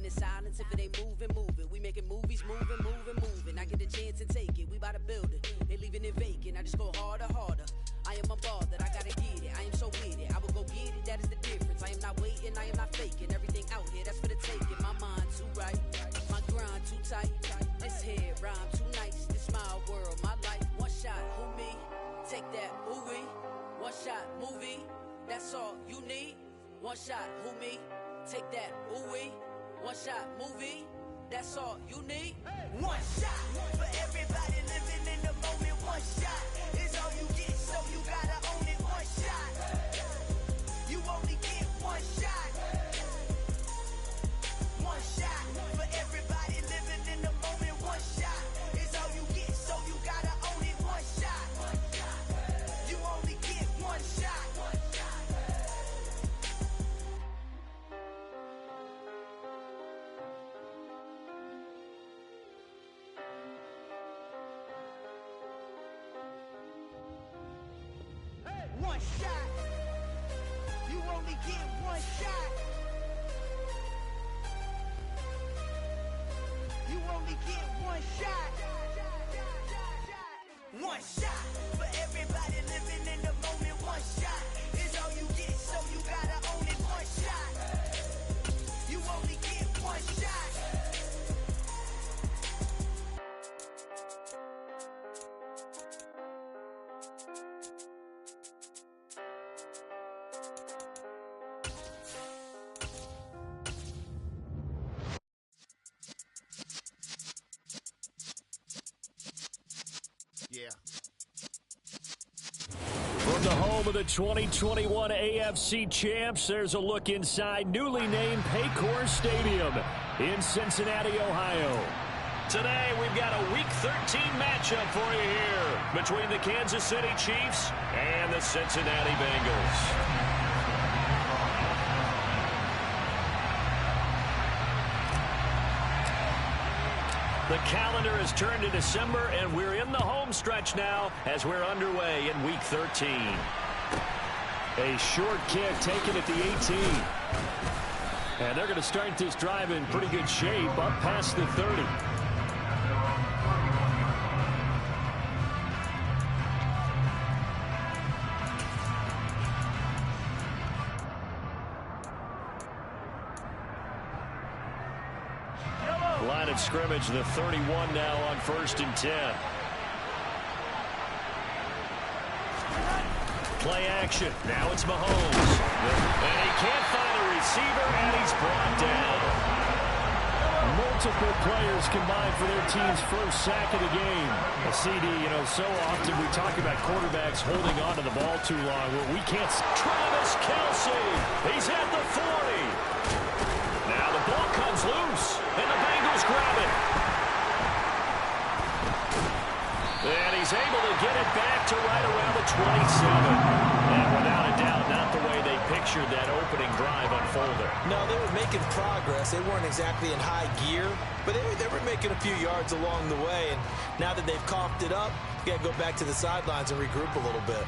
in silence. If it ain't moving, move it. We making movies, moving, moving, moving. I get a chance to take it. We bout to build it. They leaving it vacant. I just go harder, harder. I am a ball that I gotta get it. I am so with it. I will go get it. That is the difference. I am not waiting. I am not faking. Everything out here, that's for the taking. My mind too right. My grind too tight. This head rhyme too nice. This my world, my life. One shot, who me? Take that, ooh wee. One shot, movie. That's all you need. One shot, who me? Take that, ooh wee. One shot, movie. That's all you need. One shot for everybody living in the moment. One shot is all you get, so you gotta own it. One shot. You only get one shot. One shot for everybody living in the moment. One shot is all you get, so you gotta own it. One shot. You only get one shot. One shot. You only get one shot. You only get one shot. One shot for everybody living in the moment. One shot is all you get, so you gotta own it. One shot. You only get one shot. Yeah. From the home of the 2021 AFC Champs, there's a look inside newly named Paycor Stadium in Cincinnati, Ohio. Today, we've got a Week 13 matchup for you here between the Kansas City Chiefs and the Cincinnati Bengals. The calendar has turned to December, and we're in the home stretch now as we're underway in Week 13. A short kick taken at the 18. And they're going to start this drive in pretty good shape, up past the 30. Line of scrimmage, the 31 now on 1st and 10. Play action. Now it's Mahomes. And he can't find a receiver, and he's brought down. Multiple players combined for their team's first sack of the game. A CD, so often we talk about quarterbacks holding on to the ball too long. Well, we can't. Travis Kelce. He's at the 40. Now the ball comes loose, and the Bengals grab it. And he's able to get it back to right around the 27. And without a doubt, not the way they pictured that opening drive unfolded. No, they were making progress. They weren't exactly in high gear, but they were making a few yards along the way. And now that they've coughed it up, you got to go back to the sidelines and regroup a little bit.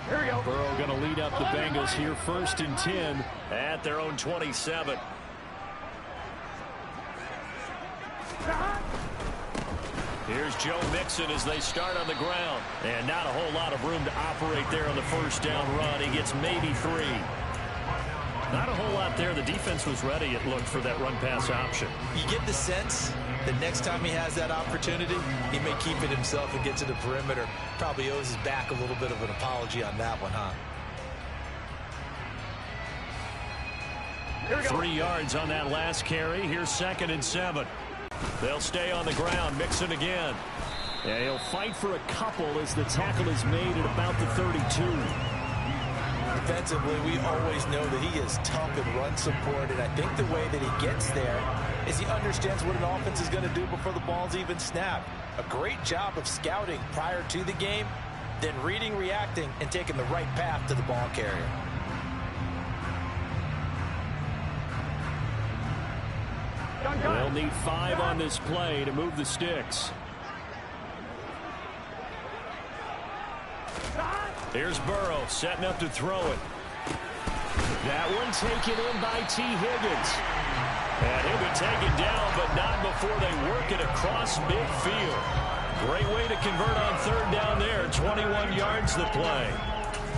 Here we go. Burrow going to lead up the Bengals here, 1st and 10 at their own 27. Here's Joe Mixon as they start on the ground. And not a whole lot of room to operate there on the first down run. He gets maybe 3. Not a whole lot there. The defense was ready, it looked, for that run-pass option. You get the sense that next time he has that opportunity, he may keep it himself and get to the perimeter. Probably owes his back a little bit of an apology on that one, huh? 3 yards on that last carry. Here's 2nd and 7. They'll stay on the ground. Mixon again. And he'll fight for a couple as the tackle is made at about the 32. Defensively, we always know that he is tough in run support, and I think the way that he gets there is he understands what an offense is going to do before the ball's even snapped. A great job of scouting prior to the game, then reading, reacting, and taking the right path to the ball carrier. They'll need 5 on this play to move the sticks. Here's Burrow setting up to throw it. That one taken in by T. Higgins. And he'll be taken down, but not before they work it across midfield. Great way to convert on third down there. 21 yards to play.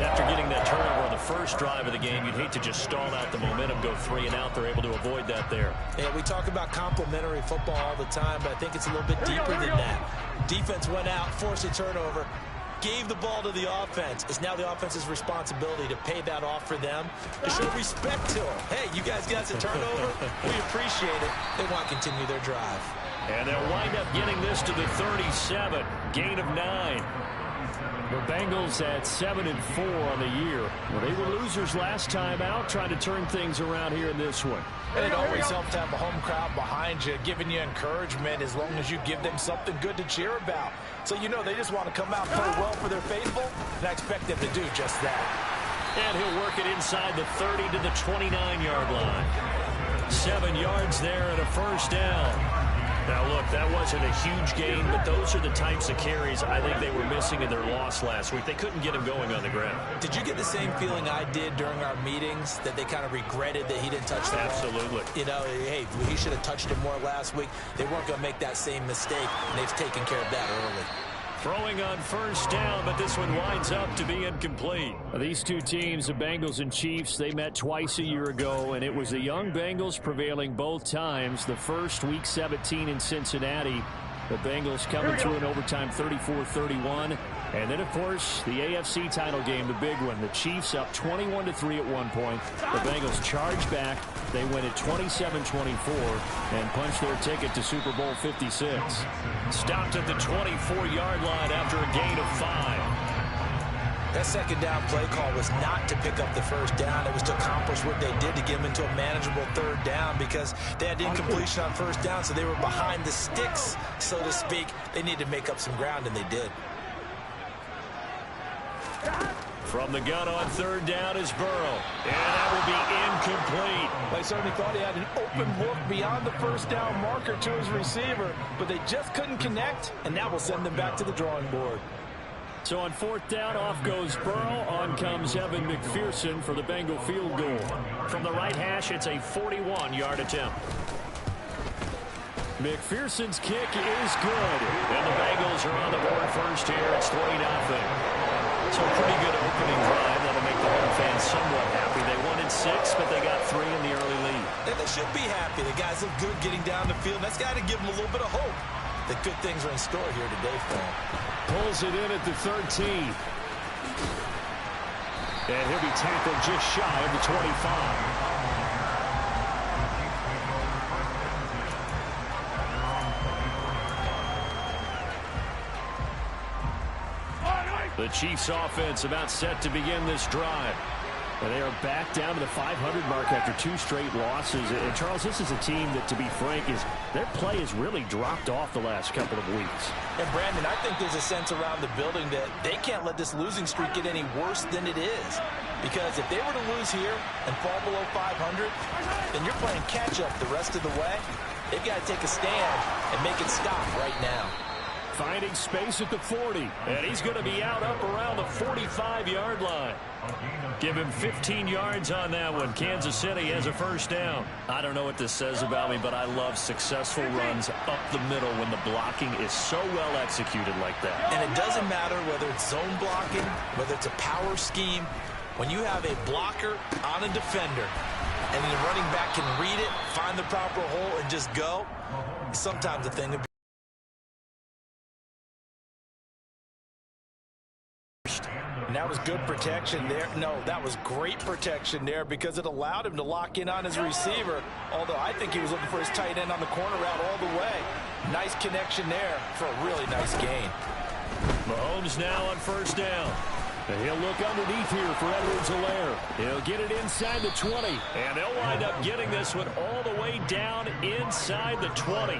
After getting that turnover on the first drive of the game, you'd hate to just stall out the momentum, go 3 and out. They're able to avoid that there. Yeah, we talk about complementary football all the time, but I think it's a little bit deeper than that. Defense went out, forced a turnover, gave the ball to the offense. It's now the offense's responsibility to pay that off for them, to show respect to them. Hey, you guys got a turnover? We appreciate it. They want to continue their drive. And they'll wind up getting this to the 37. Gain of 9. The Bengals at 7-4 on the year. Well, they were losers last time out, trying to turn things around here in this one. And it always helps to have a home crowd behind you, giving you encouragement as long as you give them something good to cheer about. So you know they just want to come out, play well for their faithful, and I expect them to do just that. And he'll work it inside the 30 to the 29-yard line. 7 yards there and a first down. Now, look, that wasn't a huge gain, but those are the types of carries I think they were missing in their loss last week. They couldn't get him going on the ground. Did you get the same feeling I did during our meetings, that they kind of regretted that he didn't touch the ball? Absolutely. You know, hey, he should have touched it more last week. They weren't going to make that same mistake, and they've taken care of that early. Throwing on first down, but this one winds up to be incomplete. These two teams, the Bengals and Chiefs, they met twice a year ago, and it was the young Bengals prevailing both times. The first, Week 17 in Cincinnati. The Bengals coming through in overtime 34-31. And then, of course, the AFC title game, the big one. The Chiefs up 21-3 at one point. The Bengals charge back. They win it 27-24 and punch their ticket to Super Bowl 56. Stopped at the 24-yard line after a gain of 5. That second down play call was not to pick up the first down. It was to accomplish what they did, to get them into a manageable third down, because they had incompletion on first down, so they were behind the sticks, so to speak. They needed to make up some ground, and they did. From the gun on third down is Burrow. And that will be incomplete. They certainly thought he had an open look beyond the first down marker to his receiver, but they just couldn't connect, and that will send them back to the drawing board. So on fourth down, off goes Burrow. On comes Evan McPherson for the Bengal field goal. From the right hash, it's a 41-yard attempt. McPherson's kick is good. And the Bengals are on the board first here. It's 3-0. So a pretty good opening drive. That'll make the home fans somewhat happy. They wanted 6, but they got 3 in the early lead. And they should be happy. The guys look good getting down the field. That's got to give them a little bit of hope that good things are in store here today for them. Pulls it in at the 13. And he'll be tackled just shy of the 25. The Chiefs offense about set to begin this drive. And they are back down to the 500 mark after 2 straight losses. And Charles, this is a team that, to be frank, their play has really dropped off the last couple of weeks. And Brandon, I think there's a sense around the building that they can't let this losing streak get any worse than it is. Because if they were to lose here and fall below 500, then you're playing catch-up the rest of the way. They've got to take a stand and make it stop right now. Finding space at the 40. And he's going to be out up around the 45-yard line. Give him 15 yards on that one. Kansas City has a first down. I don't know what this says about me, but I love successful runs up the middle when the blocking is so well executed like that. And it doesn't matter whether it's zone blocking, whether it's a power scheme. When you have a blocker on a defender and the running back can read it, find the proper hole, and just go, sometimes the thing would be. And that was good protection there. No, that was great protection there because it allowed him to lock in on his receiver, although I think he was looking for his tight end on the corner route all the way. Nice connection there for a really nice gain. Mahomes now on first down. And he'll look underneath here for Edwards-Helaire. He'll get it inside the 20. And they'll wind up getting this one all the way down inside the 20.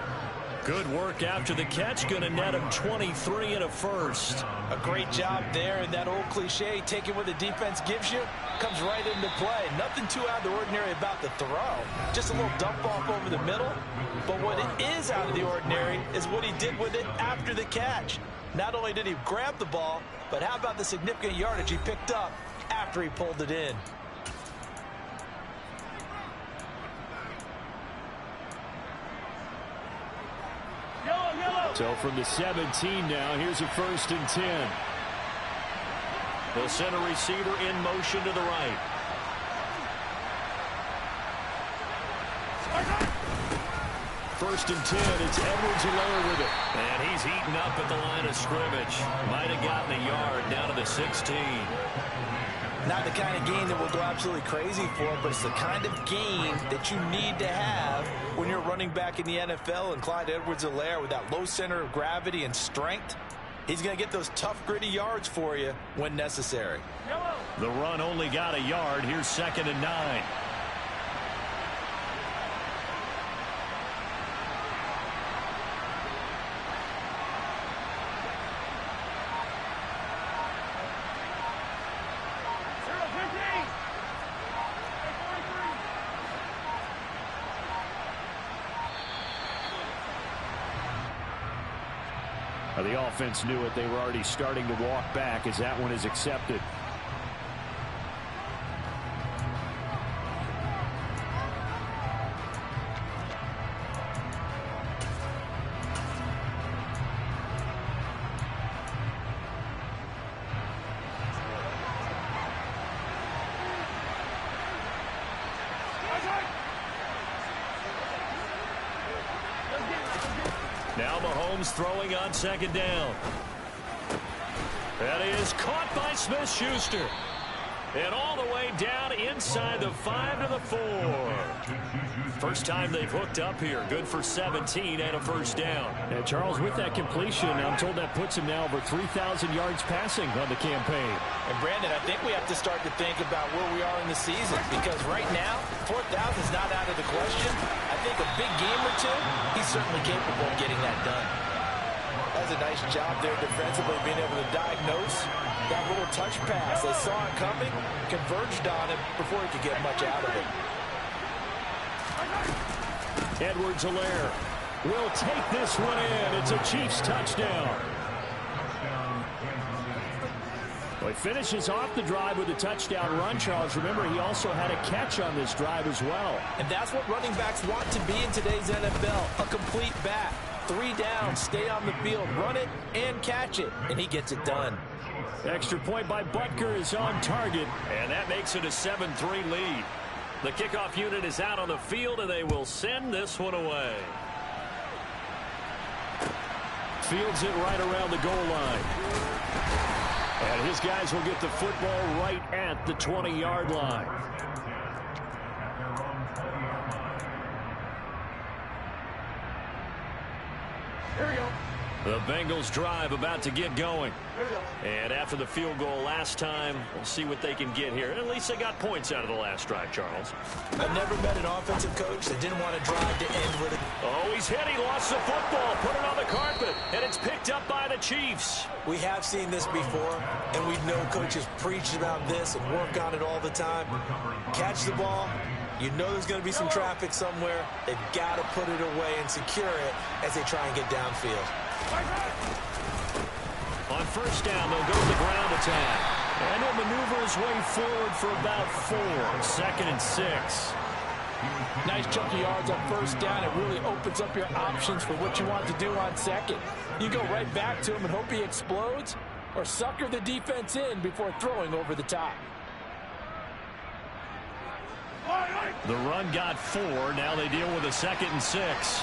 Good work after the catch. Going to net him 23 and a first. A great job there, and that old cliche, taking what the defense gives you, comes right into play. Nothing too out of the ordinary about the throw. Just a little dump off over the middle. But what it is out of the ordinary is what he did with it after the catch. Not only did he grab the ball, but how about the significant yardage he picked up after he pulled it in? So from the 17 now, here's a 1st and 10. The center receiver in motion to the right. First and 10, it's Edwards-Helaire with it. And he's heating up at the line of scrimmage. Might have gotten a yard down to the 16. Not the kind of game that we'll go absolutely crazy for, but it's the kind of game that you need to have when you're running back in the NFL. And Clyde Edwards-Helaire, with that low center of gravity and strength, he's going to get those tough, gritty yards for you when necessary. The run only got a yard. Here's 2nd and 9. The offense knew it. They were already starting to walk back as that one is accepted. Now Mahomes throwing on 2nd down. That is caught by Smith-Schuster. And all the way down inside the 5 to the 4. First time they've hooked up here. Good for 17 and a 1st down. And Charles, with that completion, I'm told that puts him now over 3,000 yards passing on the campaign. And Brandon, I think we have to start to think about where we are in the season, because right now, 4,000 is not out of the question. I think a big game or two, he's certainly capable of getting that done. That's a nice job there defensively, being able to diagnose that little touch pass. They saw it coming, converged on it before he could get much out of it. Edwards-Helaire will take this one in. It's a Chiefs touchdown. Well, he finishes off the drive with a touchdown run, Charles. Remember, he also had a catch on this drive as well. And that's what running backs want to be in today's NFL, a complete back. 3 down, stay on the field, run it and catch it, and he gets it done. Extra point by Butker is on target, and that makes it a 7-3 lead. The kickoff unit is out on the field, and they will send this one away. Fields it right around the goal line. And his guys will get the football right at the 20-yard line. Here we go. The Bengals drive about to get going. And after the field goal last time, we'll see what they can get here. At least they got points out of the last drive, Charles. I've never met an offensive coach that didn't want to drive to end with it. Oh, he's hit. He lost the football. Put it on the carpet. And it's picked up by the Chiefs. We have seen this before, and we know coaches preach about this and work on it all the time. Catch the ball. You know there's going to be some traffic somewhere. They've got to put it away and secure it as they try and get downfield. On 1st down, they'll go to the ground attack. And he'll maneuver his way forward for about 4. 2nd and 6. Nice chunky yards on 1st down. It really opens up your options for what you want to do on 2nd. You go right back to him and hope he explodes, or sucker the defense in before throwing over the top. The run got 4. Now they deal with a 2nd and 6.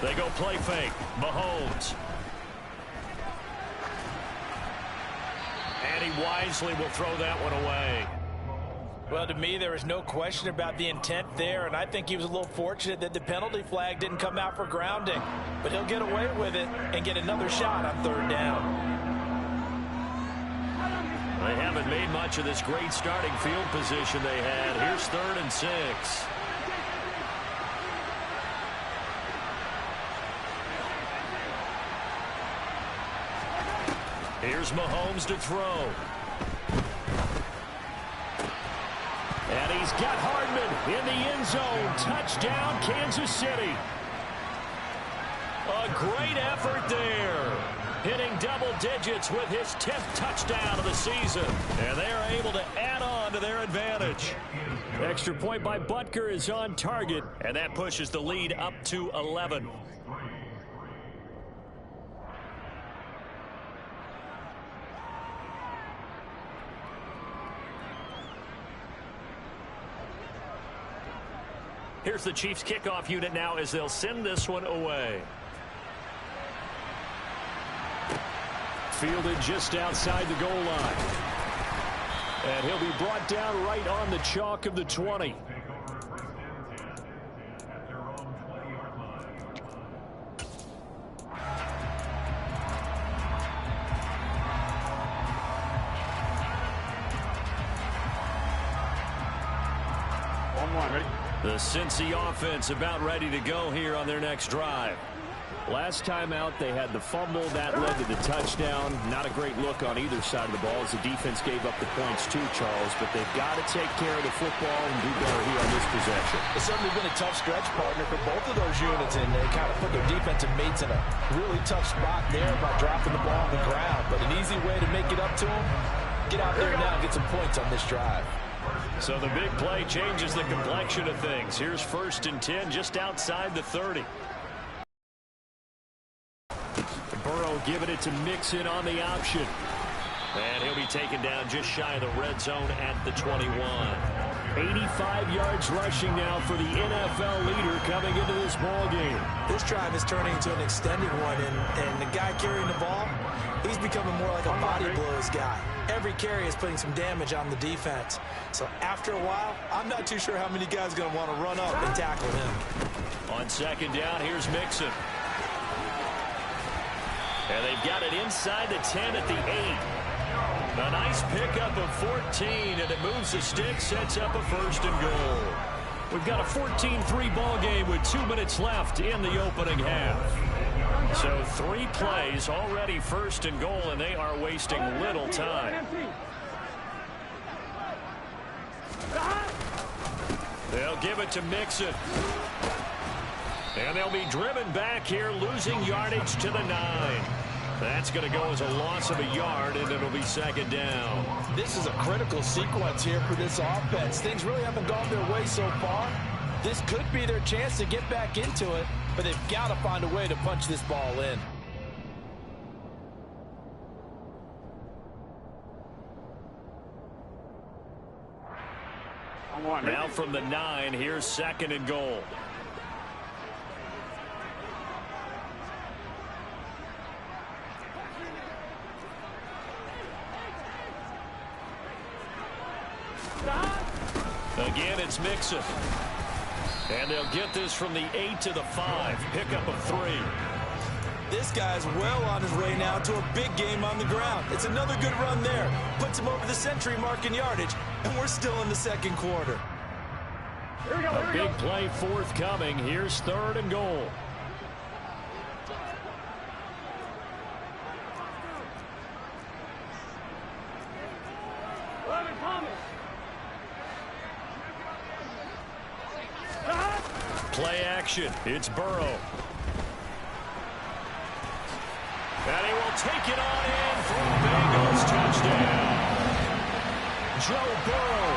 They go play fake. Mahomes. And he wisely will throw that one away. Well, to me, there is no question about the intent there, and I think he was a little fortunate that the penalty flag didn't come out for grounding. But he'll get away with it and get another shot on 3rd down. They haven't made much of this great starting field position they had. Here's 3rd and 6. Here's Mahomes to throw. And he's got Hardman in the end zone. Touchdown, Kansas City. A great effort there. hitting double digits with his 10th touchdown of the season. And they are able to add on to their advantage. Extra point by Butker is on target, and that pushes the lead up to 11. Here's the Chiefs kickoff unit now as they'll send this one away. Fielded just outside the goal line. And he'll be brought down right on the chalk of the 20. The Cincy offense about ready to go here on their next drive. Last time out, they had the fumble. That led to the touchdown. Not a great look on either side of the ball as the defense gave up the points too, Charles. But they've got to take care of the football and do better here on this possession. It's certainly been a tough stretch, partner, for both of those units. And they kind of put their defensive mates in a really tough spot there by dropping the ball on the ground. But an easy way to make it up to them, get out there now and get some points on this drive. So the big play changes the complexion of things. Here's 1st and 10 just outside the 30. Burrow giving it to Mixon on the option. And he'll be taken down just shy of the red zone at the 21. 85 yards rushing now for the NFL leader coming into this ball game. This drive is turning into an extended one, and the guy carrying the ball, he's becoming more like a body blows guy. Every carry is putting some damage on the defense. So after a while, I'm not too sure how many guys are going to want to run up and tackle him. On 2nd down, here's Mixon. And they've got it inside the 10 at the 8. A nice pickup of 14, and it moves the stick, sets up a 1st and goal. We've got a 14-3 ball game with 2 minutes left in the opening half. So 3 plays already 1st and goal, and they are wasting little time. They'll give it to Mixon. And they'll be driven back here, losing yardage to the 9. That's going to go as a loss of a yard, and it'll be 2nd down. This is a critical sequence here for this offense. Things really haven't gone their way so far. This could be their chance to get back into it, but they've got to find a way to punch this ball in. Now from the 9, here's 2nd and goal. Again, it's Mixon. And they'll get this from the 8 to the 5. Pickup of 3. This guy's well on his way now to a big game on the ground. It's another good run there. Puts him over the century mark in yardage, and we're still in the 2nd quarter. A big play forthcoming. Here's 3rd and goal. Play action. It's Burrow. And he will take it on in for a Bengals touchdown. Joe Burrow,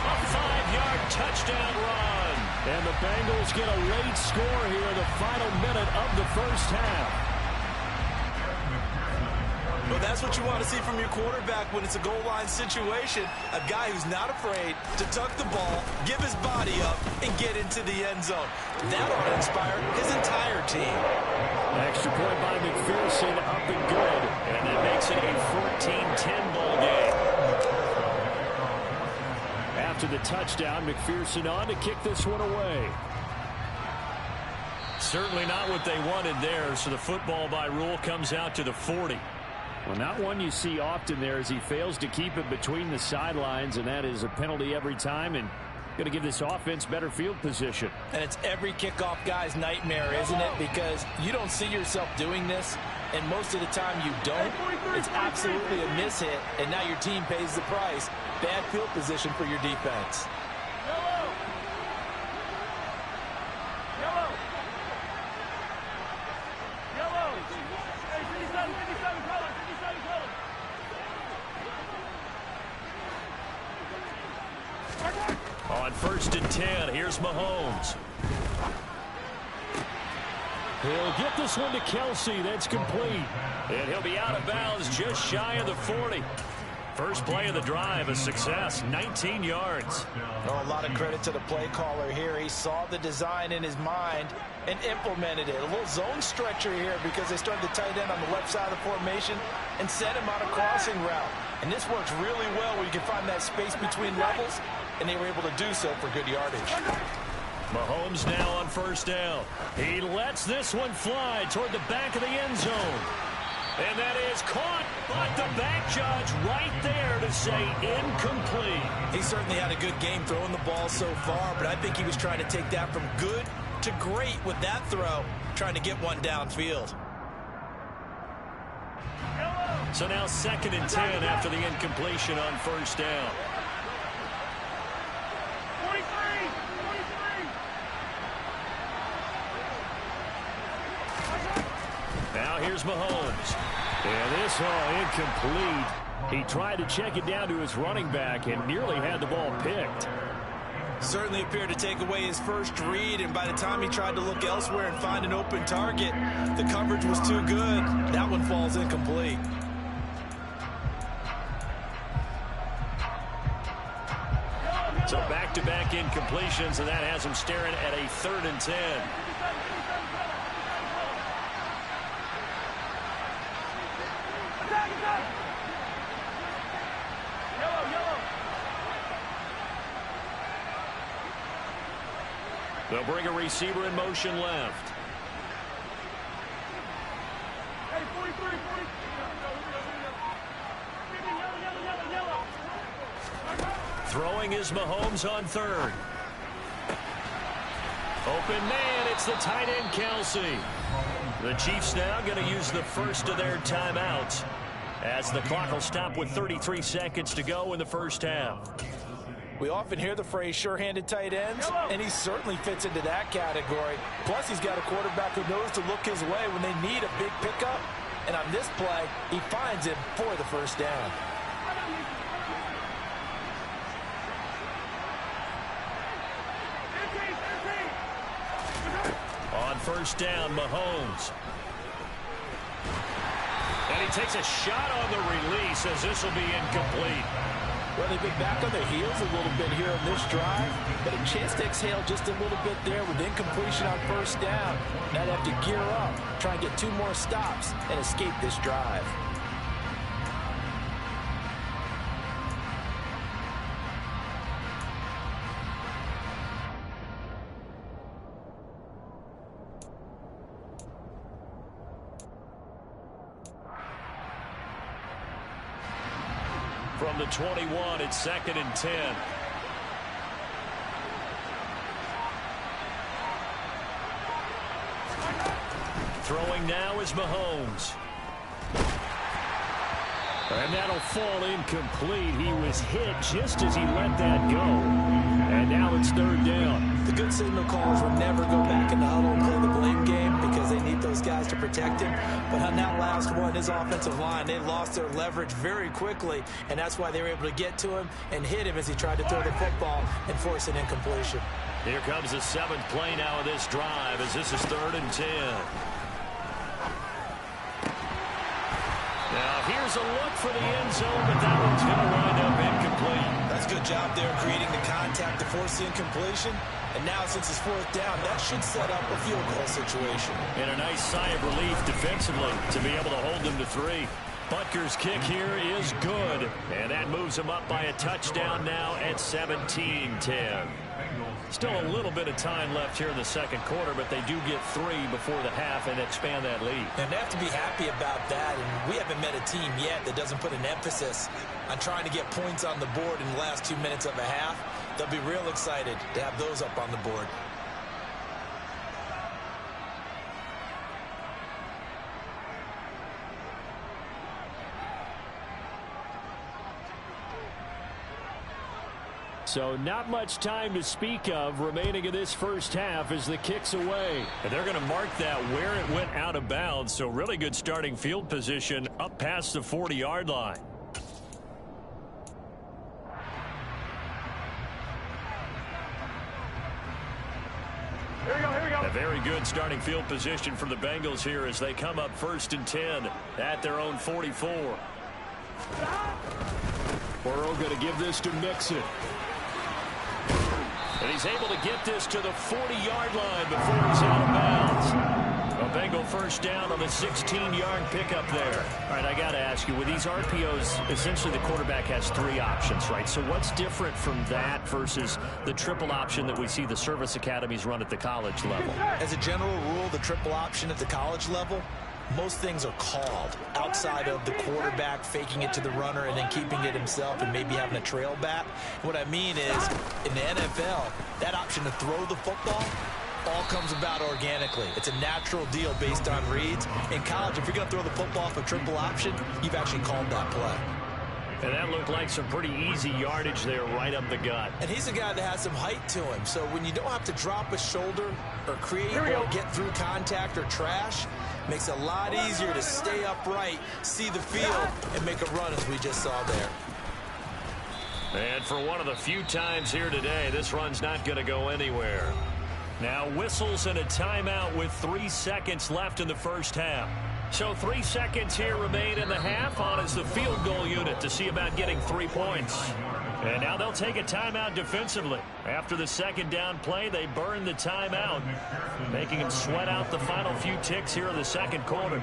a 5-yard touchdown run. And the Bengals get a late score here in the final minute of the 1st half. Well, that's what you want to see from your quarterback when it's a goal line situation. A guy who's not afraid to tuck the ball, give his body up, and get into the end zone. That ought to inspire his entire team. Extra point by McPherson, up and good. And that makes it a 14-10 ball game. After the touchdown, McPherson on to kick this one away. Certainly not what they wanted there, so the football by rule comes out to the 40. Well, not one you see often there as he fails to keep it between the sidelines, and that is a penalty every time, and going to give this offense better field position. And it's every kickoff guy's nightmare, isn't it? Because you don't see yourself doing this, and most of the time you don't. It's absolutely a mishit, and now your team pays the price. Bad field position for your defense. 1st and 10. Here's Mahomes. He'll get this one to Kelsey. That's complete. And he'll be out of bounds just shy of the 40. First play of the drive, a success, 19 yards. Oh, a lot of credit to the play caller here. He saw the design in his mind and implemented it. A little zone stretcher here because they started the tight end on the left side of the formation and sent him on a crossing route. And this works really well where you can find that space between levels, and they were able to do so for good yardage. Mahomes now on 1st down. He lets this one fly toward the back of the end zone. And that is caught, but the back judge right there to say incomplete. He certainly had a good game throwing the ball so far, but I think he was trying to take that from good to great with that throw, trying to get one downfield. So now 2nd and 10 after the incompletion on 1st down. 43. Now here's Mahomes. And this incomplete. He tried to check it down to his running back and nearly had the ball picked. Certainly appeared to take away his first read, and by the time he tried to look elsewhere and find an open target, the coverage was too good. That one falls incomplete. So back-to-back incompletions, and that has him staring at a 3rd and 10. They'll bring a receiver in motion left. Hey, 43, 40. Throwing is Mahomes on 3rd. Open man, it's the tight end Kelsey. The Chiefs now going to use the first of their timeouts as the clock will stop with 33 seconds to go in the 1st half. We often hear the phrase sure-handed tight ends, and he certainly fits into that category. Plus, he's got a quarterback who knows to look his way when they need a big pickup. And on this play, he finds him for the 1st down. On 1st down, Mahomes. And he takes a shot on the release as this will be incomplete. Well, they've been back on their heels a little bit here in this drive, but a chance to exhale just a little bit there with incompletion on 1st down. Now they have to gear up, try and get 2 more stops, and escape this drive. From the 21, it's 2nd and 10. Throwing now is Mahomes. And that'll fall incomplete. He was hit just as he let that go. And now it's 3rd down. The good signal callers will never go back in the huddle and play the blame game because they need those guys to protect him. But on that last one, his offensive line, they lost their leverage very quickly, and that's why they were able to get to him and hit him as he tried to throw the football and force an incompletion. Here comes the 7th play now of this drive as this is 3rd and 10. Now here's a look for the end zone, but that one's going to wind up incomplete. That's a good job there creating the contact to force the incompletion. And now since it's 4th down, that should set up a field goal situation. And a nice sigh of relief defensively to be able to hold them to 3. Butker's kick here is good, and that moves him up by a touchdown now at 17-10. Still a little bit of time left here in the 2nd quarter, but they do get 3 before the half and expand that lead. And they have to be happy about that, and we haven't met a team yet that doesn't put an emphasis on trying to get points on the board in the last 2 minutes of a half. They'll be real excited to have those up on the board. So not much time to speak of remaining in this 1st half as the kick's away. And they're going to mark that where it went out of bounds. So really good starting field position up past the 40-yard line. A very good starting field position for the Bengals here as they come up 1st and 10 at their own 44. Burrow going to give this to Mixon. And he's able to get this to the 40-yard line before he's out of bounds. A Bengal first down on the 16-yard pickup there. All right, I got to ask you, with these RPOs, essentially the quarterback has 3 options, right? So what's different from that versus the triple option that we see the service academies run at the college level? As a general rule, the triple option at the college level, most things are called outside of the quarterback faking it to the runner and then keeping it himself and maybe having a trail back. What I mean is, in the NFL, that option to throw the football all comes about organically. It's a natural deal based on reads. In college, if you're going to throw the football off a triple option, you've actually called that play. And that looked like some pretty easy yardage there right up the gut. And he's a guy that has some height to him. So when you don't have to drop a shoulder or create or get through contact or trash, makes it a lot easier to stay upright, see the field, and make a run as we just saw there. And for one of the few times here today, this run's not going to go anywhere. Now whistles and a timeout with 3 seconds left in the first half. So 3 seconds here remain in the half on as the field goal unit to see about getting 3 points. And now they'll take a timeout defensively. After the second down play, they burn the timeout, making them sweat out the final few ticks here in the second quarter.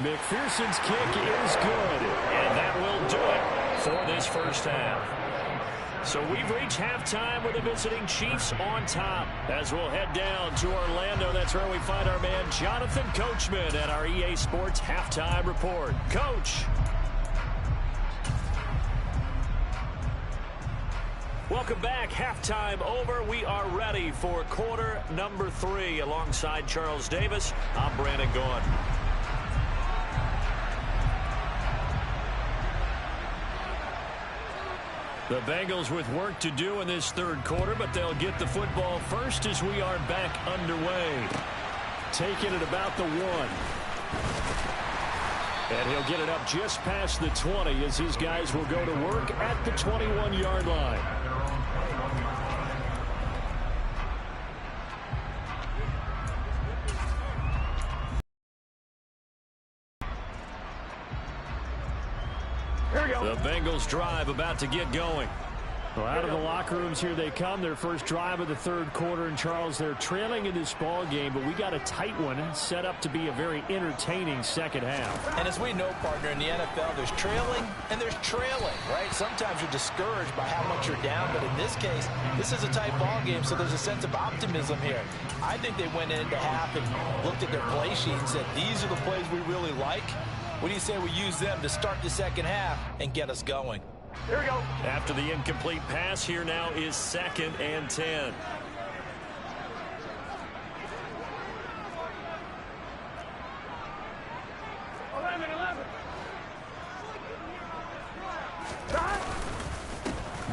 McPherson's kick is good, and that will do it for this first half. So we've reached halftime with the visiting Chiefs on top. As we'll head down to Orlando, that's where we find our man Jonathan Coachman at our EA Sports Halftime Report. Coach. Welcome back. Halftime over. We are ready for quarter number 3. Alongside Charles Davis, I'm Brandon Gaudin. The Bengals with work to do in this third quarter, but they'll get the football first as we are back underway. Taking it about the 1. And he'll get it up just past the 20 as his guys will go to work at the 21-yard line. The Bengals drive about to get going. Well, out of the locker rooms here they come. Their first drive of the third quarter. And, Charles, they're trailing in this ball game, but we got a tight one set up to be a very entertaining second half. And as we know, partner, in the NFL, there's trailing and there's trailing, right? Sometimes you're discouraged by how much you're down, but in this case, this is a tight ball game, so there's a sense of optimism here. I think they went into half and looked at their play sheet and said, these are the plays we really like. What do you say we use them to start the second half and get us going? Here we go. After the incomplete pass, here now is 2nd and 10.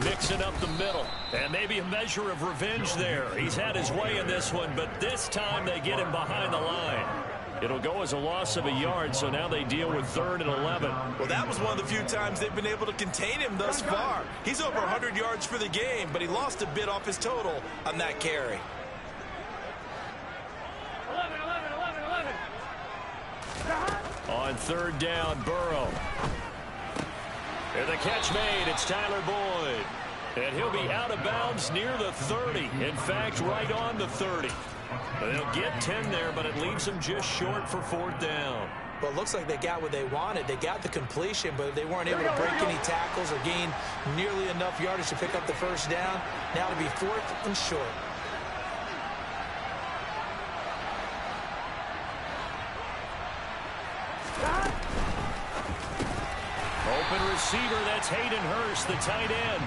Mixing up the middle, and maybe a measure of revenge there. He's had his way in this one, but this time they get him behind the line. It'll go as a loss of a yard, so now they deal with 3rd and 11. Well, that was one of the few times they've been able to contain him thus far. He's over 100 yards for the game, but he lost a bit off his total on that carry. 11. On 3rd down, Burrow. And the catch made. It's Tyler Boyd. And he'll be out of bounds near the 30. In fact, right on the 30. They'll get 10 there, but it leaves them just short for 4th down. Well, it looks like they got what they wanted. They got the completion, but they weren't able to break any tackles or gain nearly enough yardage to pick up the first down. Now to be 4th and short. Open receiver, that's Hayden Hurst, the tight end.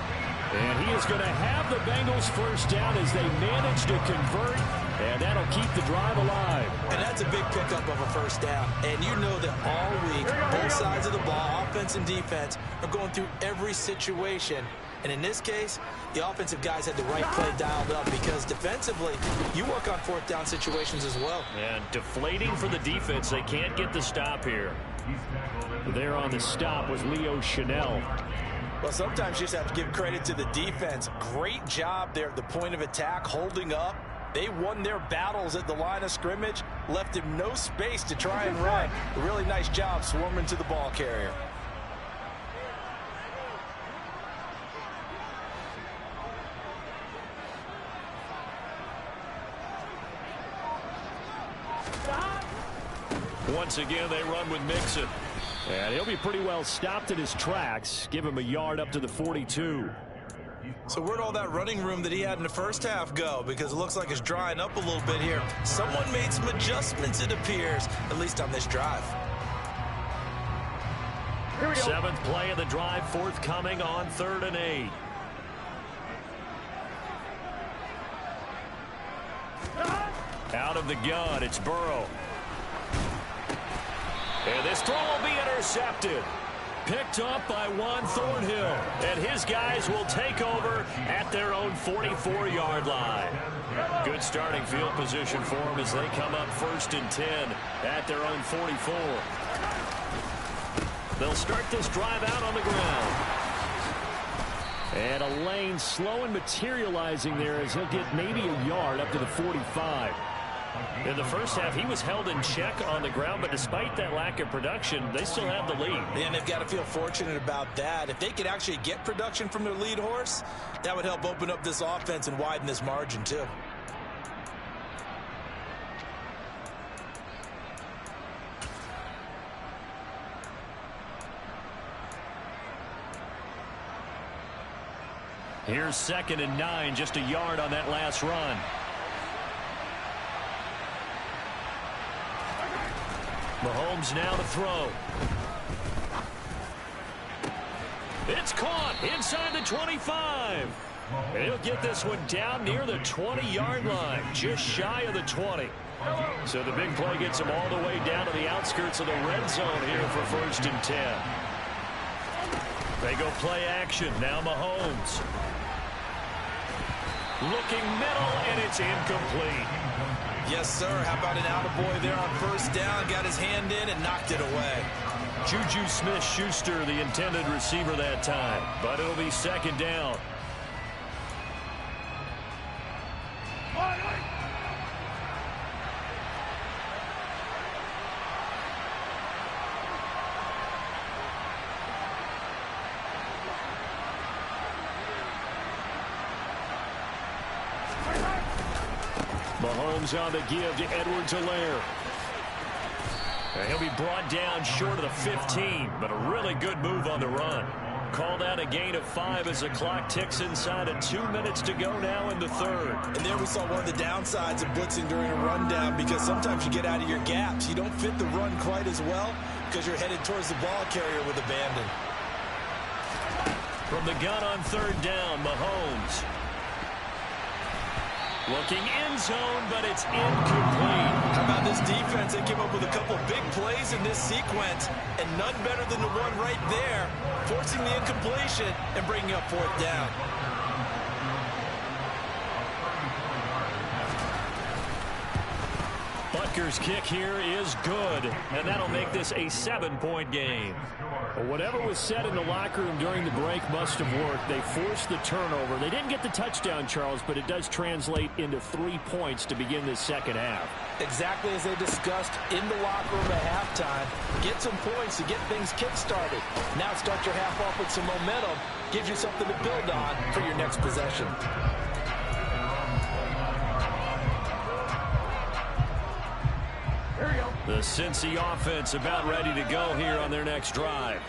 And he is going to have the Bengals first down as they manage to convert, and that'll keep the drive alive. And that's a big pickup of a first down. And you know that all week, both sides of the ball, offense and defense, are going through every situation And in this case, the offensive guys had the right play dialed up because defensively, you work on fourth down situations as well. And deflating for the defense. They can't get the stop here. There on the stop was Leo Chanel. Well, sometimes you just have to give credit to the defense. Great job there at the point of attack, holding up. They won their battles at the line of scrimmage, left him no space to try and run. A really nice job swarming to the ball carrier. Once again, they run with Mixon. And he'll be pretty well stopped in his tracks. Give him a yard up to the 42. So where'd all that running room that he had in the first half go? Because it looks like it's drying up a little bit here. Someone made some adjustments, it appears, at least on this drive. Seventh play of the drive, forthcoming on 3rd and 8. Out of the gun, it's Burrow. And this throw will be intercepted. Picked up by Juan Thornhill. And his guys will take over at their own 44-yard line. Good starting field position for them as they come up 1st and 10 at their own 44. They'll start this drive out on the ground. And a lane slow and materializing there as he'll get maybe a yard up to the 45. In the first half, he was held in check on the ground, but despite that lack of production, they still have the lead. And they've got to feel fortunate about that. If they could actually get production from their lead horse, that would help open up this offense and widen this margin, too. Here's 2nd and 9, just a yard on that last run. Mahomes now to throw. It's caught inside the 25. And he'll get this one down near the 20-yard line, just shy of the 20. So the big play gets him all the way down to the outskirts of the red zone here for 1st and 10. They go play action. Now Mahomes. Looking middle, and it's incomplete. Yes, sir. How about an attaboy there on 1st down? Got his hand in and knocked it away. Juju Smith-Schuster, the intended receiver that time. But it'll be 2nd down. Mahomes on the give to Edwards-Helaire. He'll be brought down short of the 15, but a really good move on the run. Called out a gain of 5 as the clock ticks inside of 2 minutes to go now in the 3rd. And there we saw one of the downsides of blitzing during a rundown, because sometimes you get out of your gaps. You don't fit the run quite as well because you're headed towards the ball carrier with abandon. From the gun on 3rd down, Mahomes. Looking end zone, but it's incomplete. How about this defense? They came up with a couple of big plays in this sequence, and none better than the one right there, forcing the incompletion and bringing up 4th down. Butker's kick here is good, and that'll make this a 7-point game. Well, whatever was said in the locker room during the break must have worked. They forced the turnover. They didn't get the touchdown, Charles, but it does translate into 3 points to begin this 2nd half. Exactly as they discussed in the locker room at halftime. Get some points to get things kick-started. Now start your half off with some momentum. Gives you something to build on for your next possession. The Cincy offense about ready to go here on their next drive.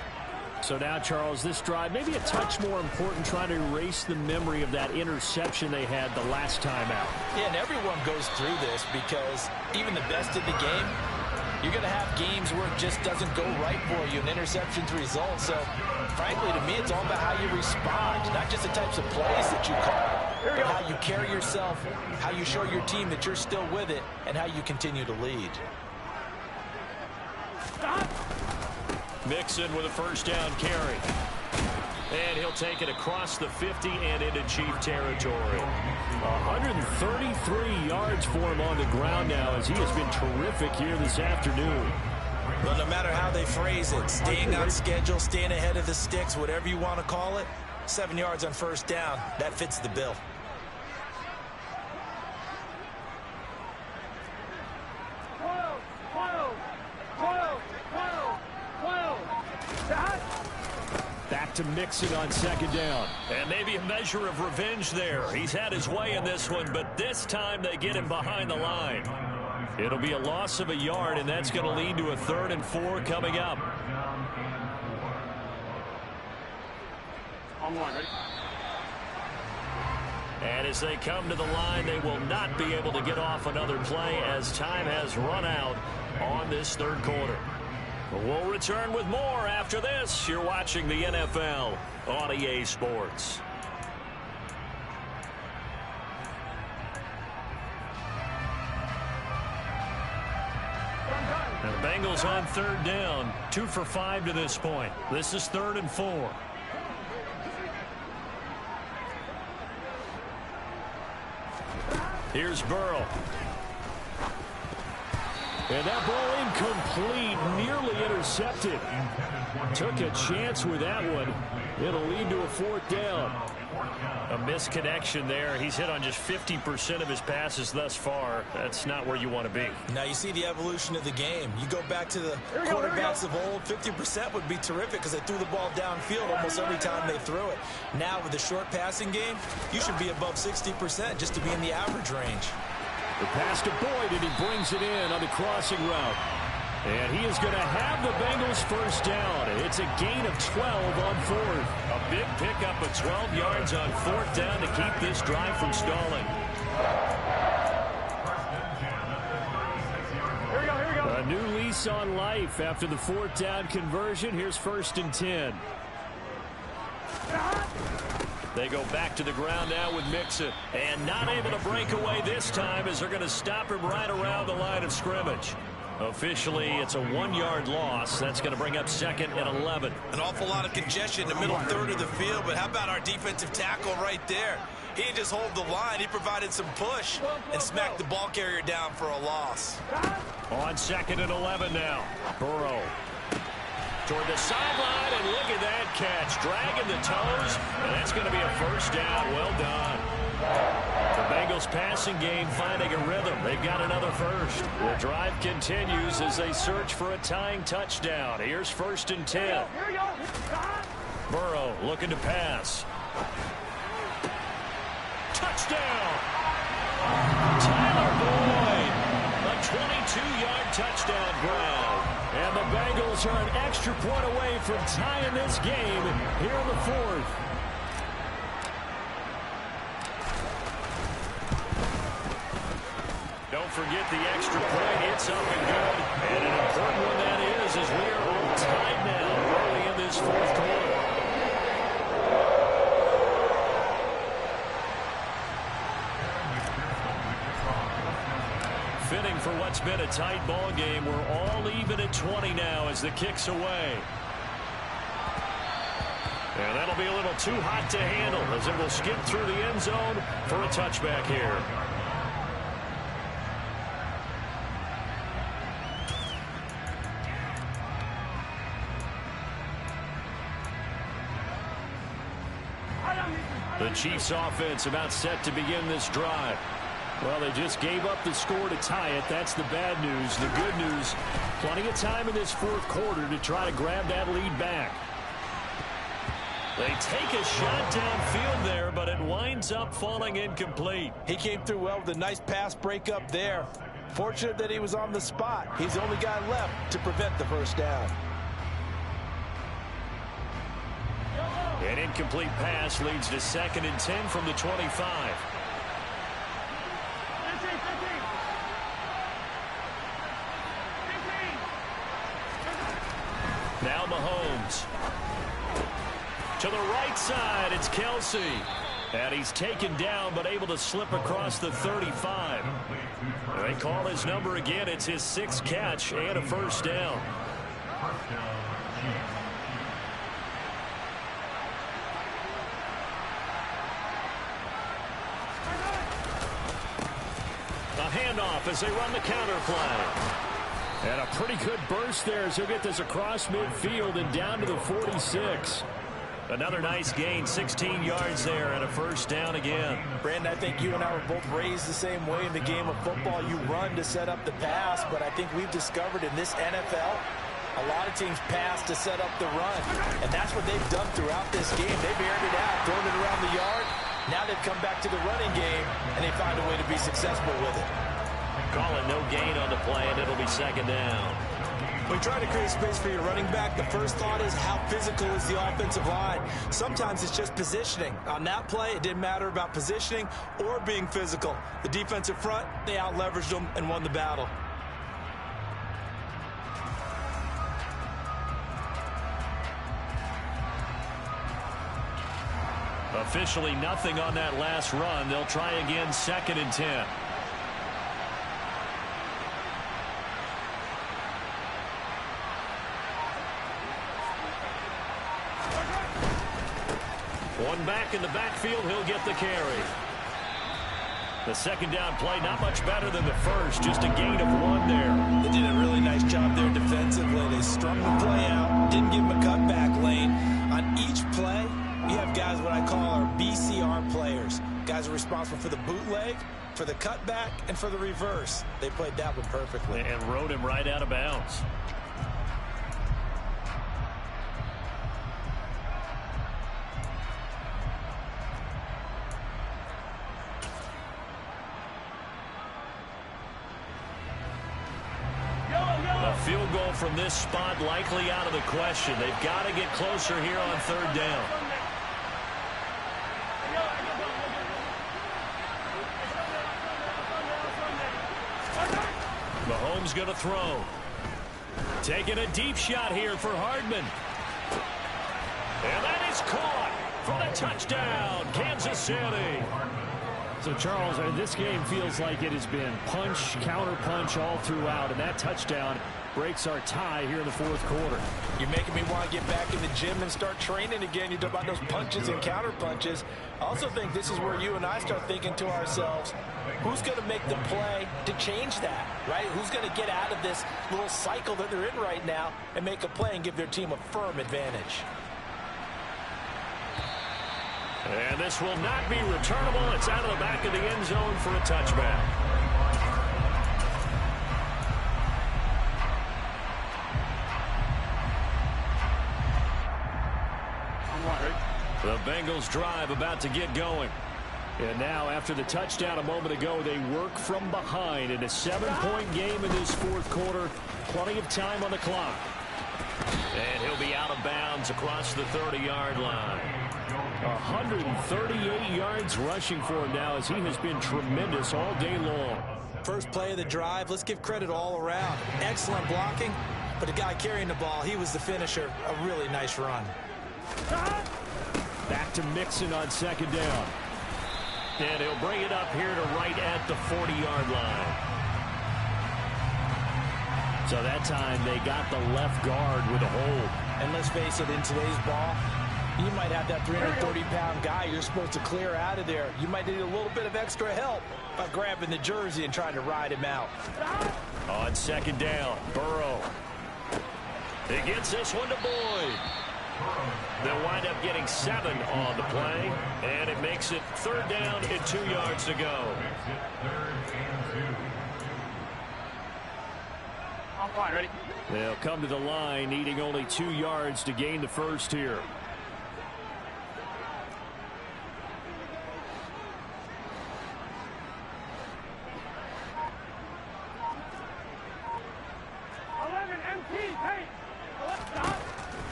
So now, Charles, this drive maybe a touch more important, trying to erase the memory of that interception they had the last time out. Yeah, and everyone goes through this because even the best in the game, you're going to have games where it just doesn't go right for you, and interceptions result. So, frankly, to me, it's all about how you respond, not just the types of plays that you call, but how you carry yourself, how you show your team that you're still with it, and how you continue to lead. Mixon with a 1st down carry. And he'll take it across the 50 and into Chief territory. 133 yards for him on the ground now, as he has been terrific here this afternoon. But no matter how they phrase it, staying on schedule, staying ahead of the sticks, whatever you want to call it, 7 yards on first down, that fits the bill. Back to Mixon on second down. And maybe a measure of revenge there. He's had his way in this one, but this time they get him behind the line. It'll be a loss of a yard, and that's going to lead to a 3rd and 4 coming up. And as they come to the line, they will not be able to get off another play as time has run out on this 3rd quarter. We'll return with more after this. You're watching the NFL on EA Sports. And the Bengals on 3rd down, 2 for 5 to this point. This is 3rd and 4. Here's Burrow. And that ball incomplete, nearly intercepted. Took a chance with that one. It'll lead to a 4th down. A misconnection there. He's hit on just 50% of his passes thus far. That's not where you want to be. Now you see the evolution of the game. You go back to the quarterbacks of old, 50% would be terrific because they threw the ball downfield almost every time they threw it. Now with the short passing game, you should be above 60% just to be in the average range. The pass to Boyd, and he brings it in on the crossing route. And he is going to have the Bengals first down. It's a gain of 12 on 4th. A big pickup of 12 yards on 4th down to keep this drive from stalling. A new lease on life after the 4th down conversion. Here's 1st and 10. They go back to the ground now with Mixon. And not able to break away this time as they're going to stop him right around the line of scrimmage. Officially, it's a 1-yard loss. That's going to bring up 2nd and 11. An awful lot of congestion in the middle third of the field, but how about our defensive tackle right there? He didn't just hold the line. He provided some push and smacked the ball carrier down for a loss. On 2nd and 11 now. Burrow toward the sideline, and look at that catch. Dragging the toes, and that's going to be a first down. Well done. The Bengals passing game finding a rhythm. They've got another first. The drive continues as they search for a tying touchdown. Here's 1st and 10. Burrow looking to pass. Touchdown! Tyler Boyd. A 22-yard touchdown grab. And the Bengals are an extra point away from tying this game here in the 4th. Don't forget the extra point. It's up and good. And an important one that is, as we are all tied now early in this 4th quarter. Fitting for what's been a tight ball game. We're all even at 20 now as the kick's away. And that'll be a little too hot to handle as it will skip through the end zone for a touchback here. The Chiefs offense about set to begin this drive. Well, they just gave up the score to tie it. That's the bad news. The good news, plenty of time in this 4th quarter to try to grab that lead back. They take a shot downfield there, but it winds up falling incomplete. He came through well with a nice pass breakup there. Fortunate that he was on the spot. He's the only guy left to prevent the first down. An incomplete pass leads to 2nd and 10 from the 25. Now Mahomes. To the right side, it's Kelsey. And he's taken down, but able to slip across the 35. They call his number again. It's his 6th catch and a first down. handoff as they run the counter play. And a pretty good burst there as he'll get this across midfield and down to the 46. Another nice gain, 16 yards there and a first down again. Brandon, I think you and I were both raised the same way in the game of football. You run to set up the pass, but I think we've discovered in this NFL, a lot of teams pass to set up the run. And that's what they've done throughout this game. They've aired it out, thrown it around the yard. Now they've come back to the running game, and they find a way to be successful with it. Call it no gain on the play, and it'll be second down. When you try to create space for your running back, the first thought is how physical is the offensive line. Sometimes it's just positioning. On that play, it didn't matter about positioning or being physical. The defensive front, they out-leveraged them and won the battle. Officially nothing on that last run. They'll try again, 2nd and 10. One back in the backfield, he'll get the carry. The second down play, not much better than the first, just a gain of 1 there. They did a really nice job there defensively. They strung the play out, didn't give him a cutback lane. On each play, you have guys what I call our BCR players. Guys are responsible for the bootleg, for the cutback, and for the reverse. They played that one perfectly. And rode him right out of bounds. Field goal from this spot likely out of the question. They've got to get closer here on 3rd down. Mahomes going to throw. Taking a deep shot here for Hardman. And that is caught for the touchdown, Kansas City. So, Charles, this game feels like it has been punch, counter punch all throughout, and that touchdown breaks our tie here in the 4th quarter. You're making me want to get back in the gym and start training again. You talk about those punches and counter punches. I also think this is where you and I start thinking to ourselves, who's going to make the play to change that, right? Who's going to get out of this little cycle that they're in right now and make a play and give their team a firm advantage? And this will not be returnable. It's out of the back of the end zone for a touchback. The Bengals drive about to get going. And now, after the touchdown a moment ago, they work from behind in a 7-point game in this 4th quarter. Plenty of time on the clock. And he'll be out of bounds across the 30-yard line. 138 yards rushing for him now as he has been tremendous all day long. First play of the drive, let's give credit all around. Excellent blocking, but the guy carrying the ball, he was the finisher. A really nice run. Back to Mixon on 2nd down. And he'll bring it up here to right at the 40-yard line. So that time they got the left guard with a hold. And let's face it, in today's ball, you might have that 330-pound guy you're supposed to clear out of there. You might need a little bit of extra help by grabbing the jersey and trying to ride him out. On 2nd down, Burrow. He gets this one to Boyd. They'll wind up getting 7 on the play, and it makes it 3rd down and 2 yards to go. Ready? They'll come to the line, needing only 2 yards to gain the first here.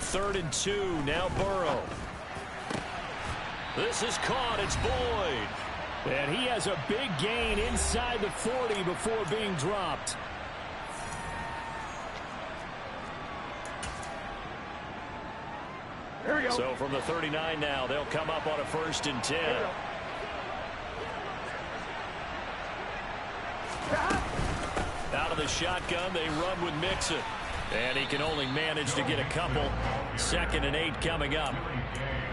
Third and 2, now Burrow. This is caught, it's Boyd. And he has a big gain inside the 40 before being dropped. Here we go. So from the 39 now, they'll come up on a 1st and 10. Out of the shotgun, they run with Mixon. And he can only manage to get a couple. 2nd and 8 coming up.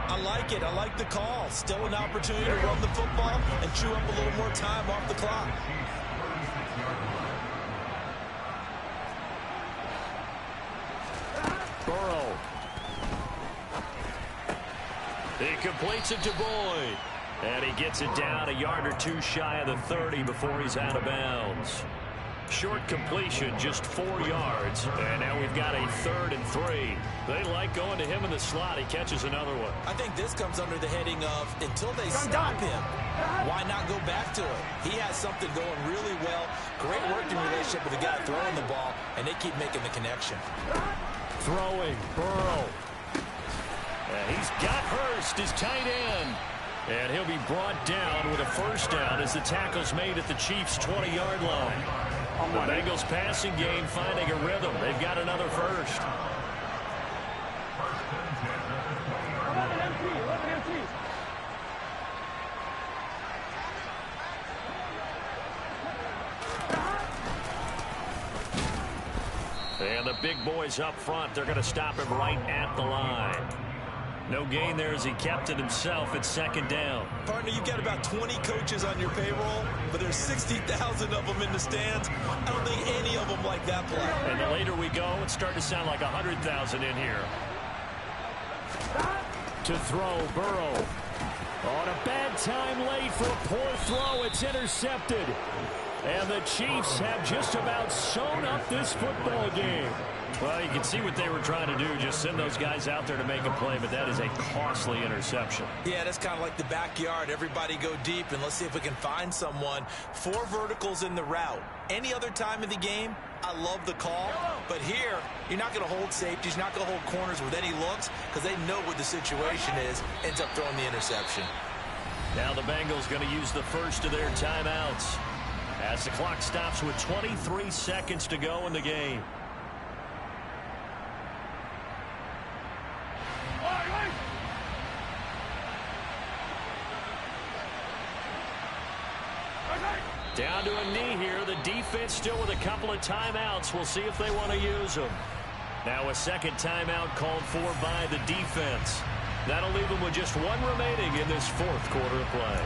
I like it. I like the call. Still an opportunity to run the football and chew up a little more time off the clock. Burrow. He completes it to Boyd. And he gets it down a yard or two shy of the 30 before he's out of bounds. Short completion, just 4 yards. And now we've got a 3rd and 3. They like going to him in the slot. He catches another one. I think this comes under the heading of until they stop him, why not go back to it? He has something going really well. Great working relationship with the guy throwing the ball, and they keep making the connection. Throwing, Burrow. He's got Hurst, his tight end. And he'll be brought down with a first down as the tackle's made at the Chiefs' 20-yard line. The Bengals passing game finding a rhythm. They've got another first. And the big boys up front, they're going to stop him right at the line. No gain there as he kept it himself at 2nd down. Partner, you've got about 20 coaches on your payroll, but there's 60,000 of them in the stands. I don't think any of them like that play. And the later we go, it's starting to sound like 100,000 in here. To throw, Burrow. On a bad time late for a poor throw. It's intercepted. And the Chiefs have just about sewn up this football game. Well, you can see what they were trying to do, just send those guys out there to make a play, but that is a costly interception. Yeah, that's kind of like the backyard. Everybody go deep, and let's see if we can find someone. 4 verticals in the route. Any other time of the game, I love the call, but here, you're not going to hold safeties, you're not going to hold corners with any looks, because they know what the situation is, ends up throwing the interception. Now the Bengals going to use the first of their timeouts as the clock stops with 23 seconds to go in the game. Down to a knee here. The defense still with a couple of timeouts. We'll see if they want to use them. Now a second timeout called for by the defense. That'll leave them with just 1 remaining in this 4th quarter of play.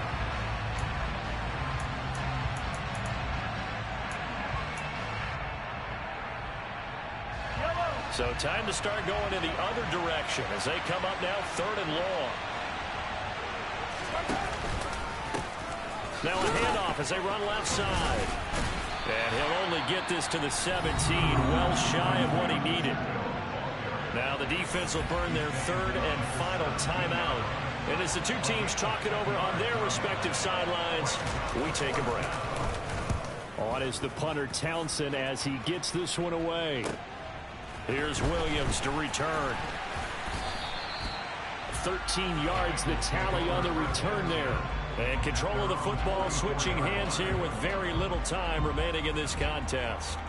So time to start going in the other direction as they come up now 3rd and long. Now a handoff as they run left side. And he'll only get this to the 17, well shy of what he needed. Now the defense will burn their 3rd and final timeout. And as the two teams talk it over on their respective sidelines, we take a breath. On is the punter Townsend as he gets this one away. Here's Williams to return. 13 yards the tally on the return there. And control of the football switching hands here with very little time remaining in this contest.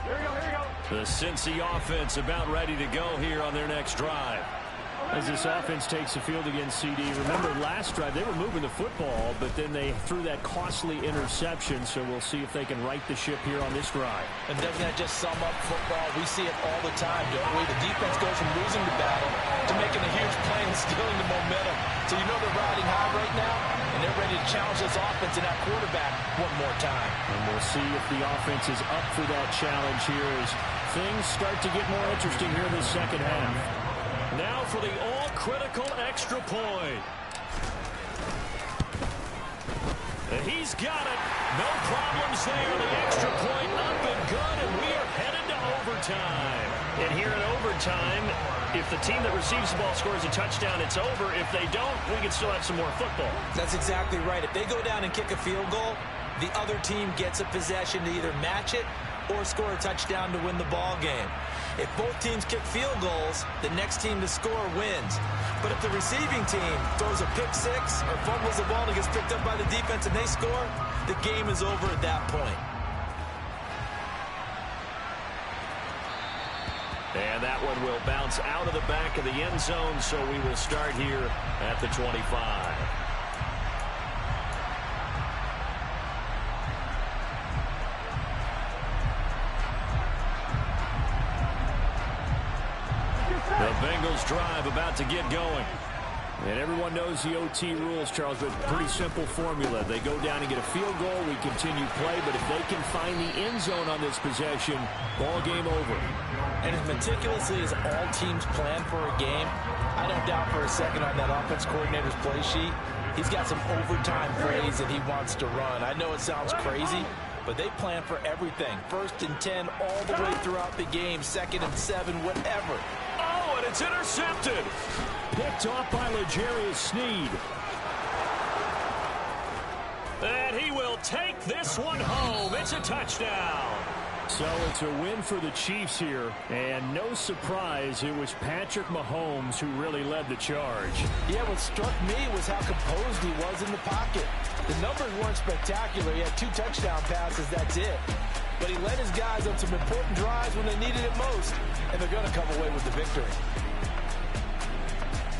Here we go. The Cincy offense about ready to go here on their next drive. As this offense takes the field against CD, remember last drive they were moving the football, but then they threw that costly interception, so we'll see if they can right the ship here on this drive. And doesn't that just sum up football? We see it all the time, don't we? The defense goes from losing the battle to making a huge play and stealing the momentum. So you know they're riding high right now, and they're ready to challenge this offense and that quarterback one more time. And we'll see if the offense is up for that challenge here as things start to get more interesting here in the second half. Now for the all-critical extra point. He's got it. No problems there. The extra point up and good, and we are headed to overtime. And here in overtime, if the team that receives the ball scores a touchdown, it's over. If they don't, we can still have some more football. That's exactly right. If they go down and kick a field goal, the other team gets a possession to either match it or score a touchdown to win the ball game. If both teams kick field goals, the next team to score wins. But if the receiving team throws a pick six or fumbles the ball and gets picked up by the defense and they score, the game is over at that point. And that one will bounce out of the back of the end zone, so we will start here at the 25. The Bengals drive about to get going. And everyone knows the OT rules, Charles, but pretty simple formula. They go down and get a field goal, we continue play, but if they can find the end zone on this possession, ball game over. And as meticulously as all teams plan for a game, I don't doubt for a second on that offense coordinator's play sheet, he's got some overtime plays that he wants to run. I know it sounds crazy, but they plan for everything. 1st and 10 all the way throughout the game, 2nd and 7, whatever. Oh, and it's intercepted. Picked off by L'Jarius Sneed. And he will take this one home. It's a touchdown. So it's a win for the Chiefs here, and no surprise, it was Patrick Mahomes who really led the charge. Yeah, what struck me was how composed he was in the pocket. The numbers weren't spectacular. He had 2 touchdown passes, that's it. But he led his guys on some important drives when they needed it most, and they're going to come away with the victory.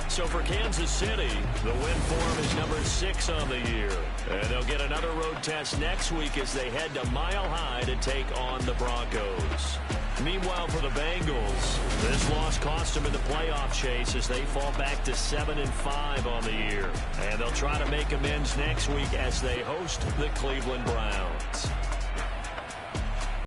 So for Kansas City, the win form is number 6 on the year. And they'll get another road test next week as they head to Mile High to take on the Broncos. Meanwhile, for the Bengals, this loss cost them in the playoff chase as they fall back to 7-5 on the year. And they'll try to make amends next week as they host the Cleveland Browns.